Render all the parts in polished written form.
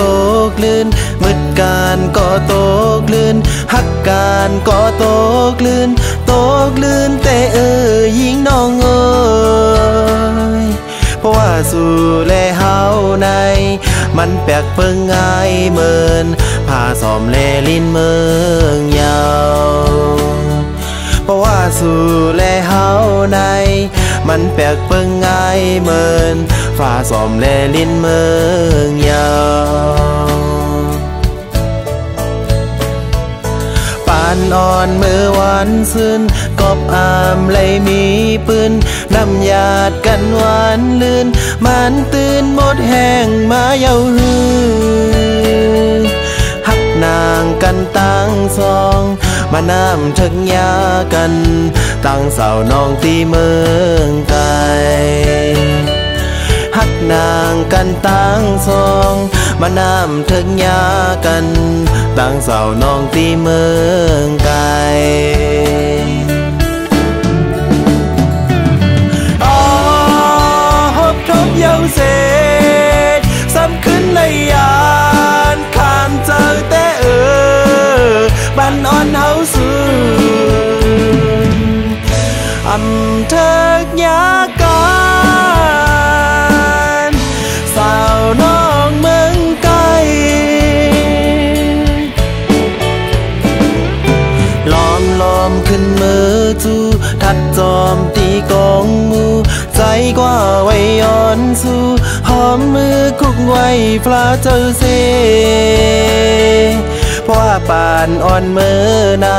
ตกลื่นมืดการก็ตกลื่นหักการก็ตกลื่นแต่ยิงน้องเอ้ยเพราะว่าสู่แลเฮาในมันแปลกเปิงง่ายเหมือนผ้าสอมแลลิ้นเมืองยาวเพราะว่าสู่แลเฮาในมันแปลกเปิงง่ายเหมือนผ้าสอมแลลิ้นเมืองยาวปานอ่อนเมื่อวันซึ้นกบอามเลยมีปืนน้ำหยาดกันหวานลื่นมันตื่นหมดแห้งมาเย้าฮือหักนางกันตั้งสองมาน้ำถึงยากันตั้งเสาน้องตีเมืองไกลหักนางกันตั้งสองมาน้ำถึงยากันตั้งเสาน้องตีเมืองไกลเย้าเสดซ้ำขึ้นเลยยานขานเจอแต่บันอ่อนเฮาสูอำเทิกยาการสาวน้องเมืองไกลล้อมขึ้นมือจูทัดจอมตีกองมูใจกว่าไว้ย้อนสู่หอมมือคุกไว้ปลาเจ้าเสเพราะว่าปานอ่อนมือนา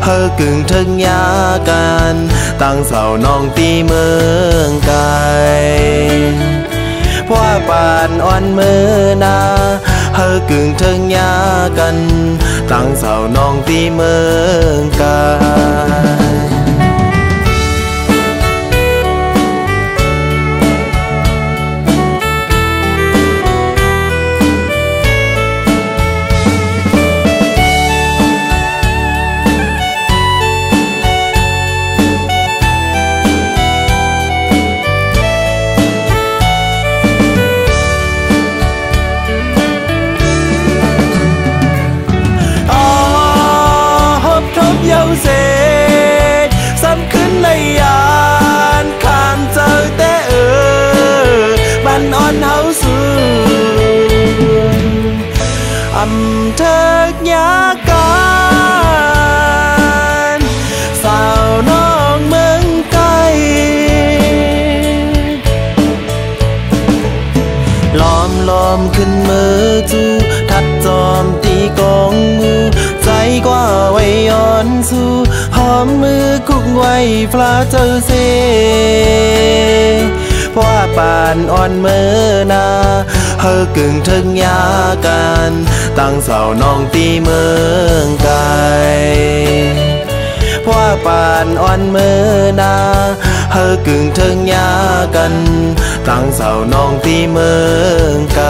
เฮอกึ่งถึงยากันตั้งเสาน้องตีเมืองไกลเพราะว่าปานอ่อนมือนาเฮอกึ่งถึงยากันตั้งเสาน้องตีเมืองไกลเย้าเสดซ้ำขึ้นเลยยานขานเจอแต่บันอ่อนเฮาสูอำเทิกยาการสาวน้องเมืองไกลล้อมขึ้นมือจูทัดจอมตีกองมูใจกว่าไว้ย้อนสู่หอมมือคุกไว้ปลาเจ้าเสเพราะว่าปานอ่อนมือนาเฮอกึ่งถึงยากันตั้งเสาน้องตีเมืองไกลเพราะว่าปานอ่อนมือนาเฮอกึ่งถึงยากันตั้งเสาน้องตีเมืองไกล